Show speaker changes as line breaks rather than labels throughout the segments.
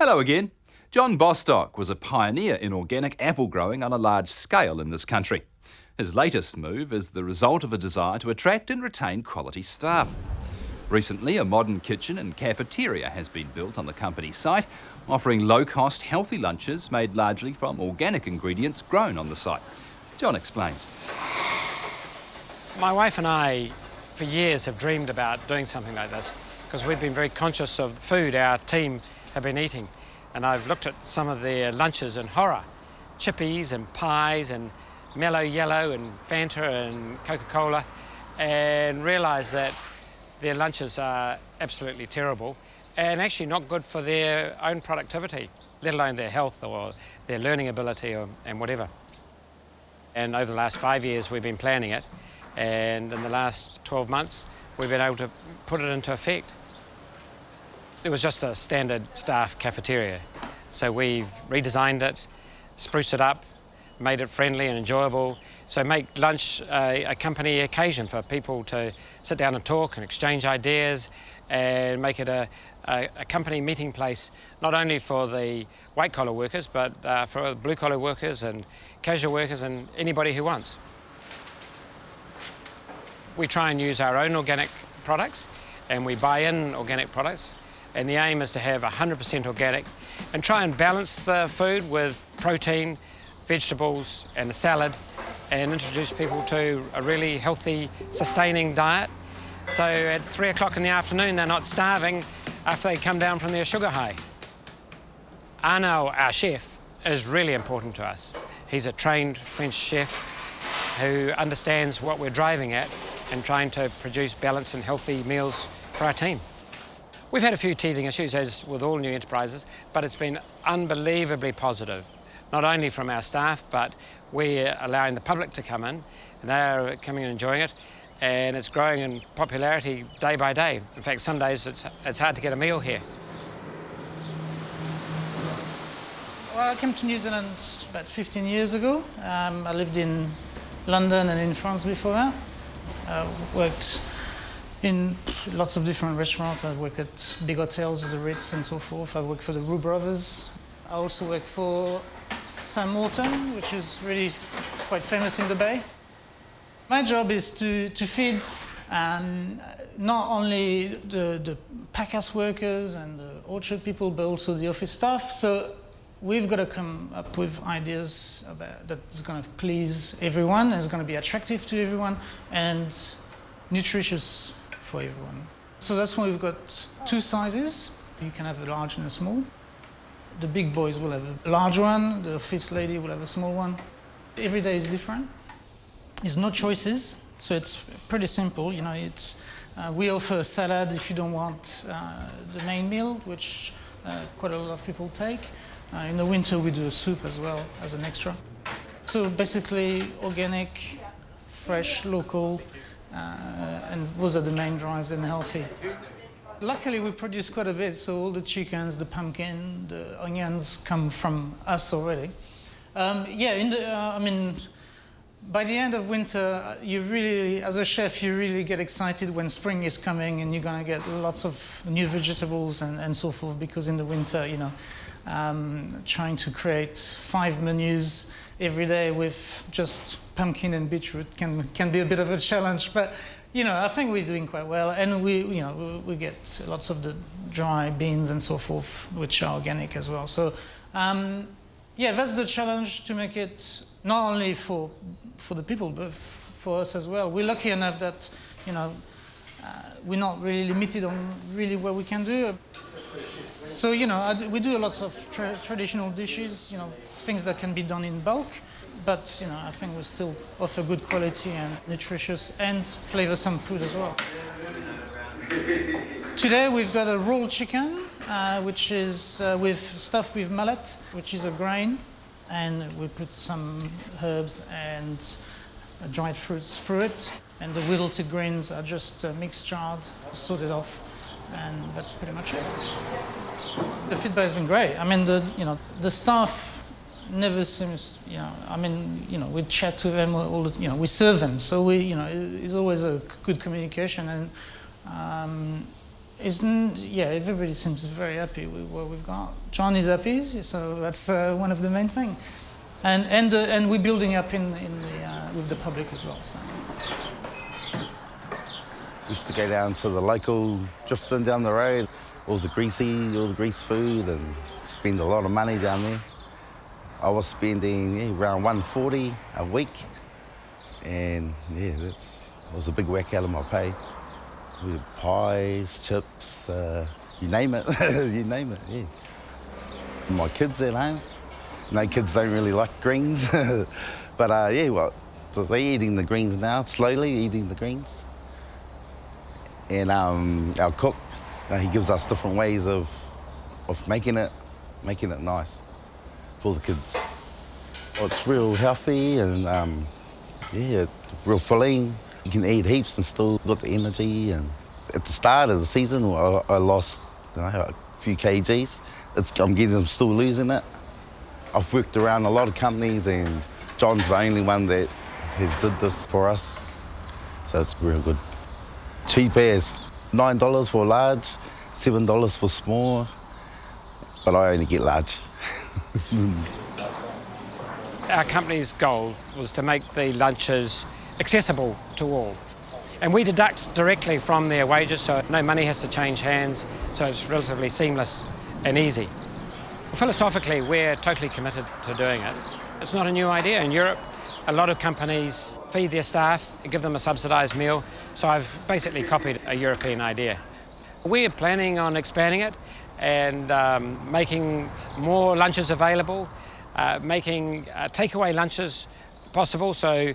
Hello again. John Bostock was a pioneer in organic apple growing on a large scale in this country. His latest move is the result of a desire to attract and retain quality staff. Recently, a modern kitchen and cafeteria has been built on the company site, offering low-cost, healthy lunches made largely from organic ingredients grown on the site. John explains.
My wife and I, for years, have dreamed about doing something like this because we've been very conscious of the food our team have been eating. And I've looked at some of their lunches in horror. Chippies and pies and mellow yellow and Fanta and Coca-Cola, and realised that their lunches are absolutely terrible and actually not good for their own productivity, let alone their health or their learning ability and whatever. And over the last 5 years we've been planning it, and in the last 12 months we've been able to put it into effect. It was just a standard staff cafeteria, so we've redesigned it, spruced it up, made it friendly and enjoyable, so make lunch a company occasion for people to sit down and talk and exchange ideas, and make it a company meeting place not only for the white-collar workers but for blue-collar workers and casual workers and anybody who wants. We try and use our own organic products, and we buy in organic products, and the aim is to have 100% organic and try and balance the food with protein, vegetables and a salad, and introduce people to a really healthy, sustaining diet. So at 3 o'clock in the afternoon they're not starving after they come down from their sugar high. Arno, our chef, is really important to us. He's a trained French chef who understands what we're driving at and trying to produce balanced and healthy meals for our team. We've had a few teething issues, as with all new enterprises, but it's been unbelievably positive, not only from our staff, but we're allowing the public to come in, and they're coming and enjoying it, and it's growing in popularity day by day. In fact, some days it's hard to get a meal here.
Well, I came to New Zealand about 15 years ago. I lived in London and in France before that. I worked in lots of different restaurants. I work at big hotels, the Ritz and so forth. I work for the Roux Brothers. I also work for Sam Morton, which is really quite famous in the Bay. My job is to feed not only the packhouse workers and the orchard people, but also the office staff. So we've got to come up with ideas that's going to please everyone, and is going to be attractive to everyone, and nutritious for everyone. So that's why we've got two sizes. You can have a large and a small. The big boys will have a large one, the office lady will have a small one. Every day is different. There's no choices, so it's pretty simple. You know, we offer a salad if you don't want the main meal, which quite a lot of people take. In the winter we do a soup as well as an extra. So basically organic, fresh, local, and those are the main drives, and healthy. Luckily we produce quite a bit, so all the chickens, the pumpkin, the onions come from us already. I mean, by the end of winter, you really, as a chef, you really get excited when spring is coming and you're going to get lots of new vegetables and so forth, because in the winter, you know, trying to create 5 menus every day with just pumpkin and beetroot can be a bit of a challenge, but you know, I think we're doing quite well, and we get lots of the dry beans and so forth, which are organic as well. So yeah, that's the challenge, to make it not only for the people but for us as well. We're lucky enough that, you know, we're not really limited on really what we can do. So, you know, we do lots of traditional dishes, you know, things that can be done in bulk, but, you know, I think we still offer good quality and nutritious and flavoursome food as well. Today we've got a rolled chicken, which is stuffed with millet, which is a grain, and we put some herbs and dried fruits through it, and the wilted greens are just mixed jarred, sorted off, and that's pretty much it. The feedback has been great. I mean, the staff never seems, you know, I mean, you know, we chat to them all the, you know, we serve them, so we, you know, it's always a good communication, and Yeah, everybody seems very happy with what we've got. John is happy, so that's one of the main things. And we're building up with the public as well. So.
We used to go down to the local drifting down the road, all the grease food, and spend a lot of money down there. I was spending around $140 a week, and yeah, that was a big whack out of my pay. With pies, chips, you name it, you name it, yeah. My kids at home, no, kids don't really like greens, but yeah, well, they're eating the greens now, slowly eating the greens. And our cook, he gives us different ways of making it nice for the kids. Well, it's real healthy and yeah, real filling. You can eat heaps and still got the energy. And at the start of the season, I lost a few kgs. I'm still losing it. I've worked around a lot of companies, and John's the only one that has did this for us, so it's real good. Cheap as $9 for large, $7 for small, but I only get large.
Our company's goal was to make the lunches accessible to all. And we deduct directly from their wages, so no money has to change hands, so it's relatively seamless and easy. Philosophically, we're totally committed to doing it. It's not a new idea. In Europe, a lot of companies feed their staff and give them a subsidised meal, so I've basically copied a European idea. We're planning on expanding it and making more lunches available, making takeaway lunches possible, so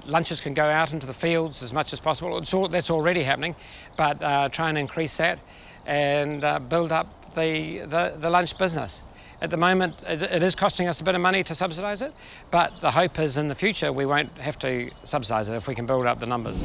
lunches can go out into the fields as much as possible. That's already happening, but try and increase that and build up the lunch business. At the moment, it is costing us a bit of money to subsidise it, but the hope is in the future we won't have to subsidise it if we can build up the numbers.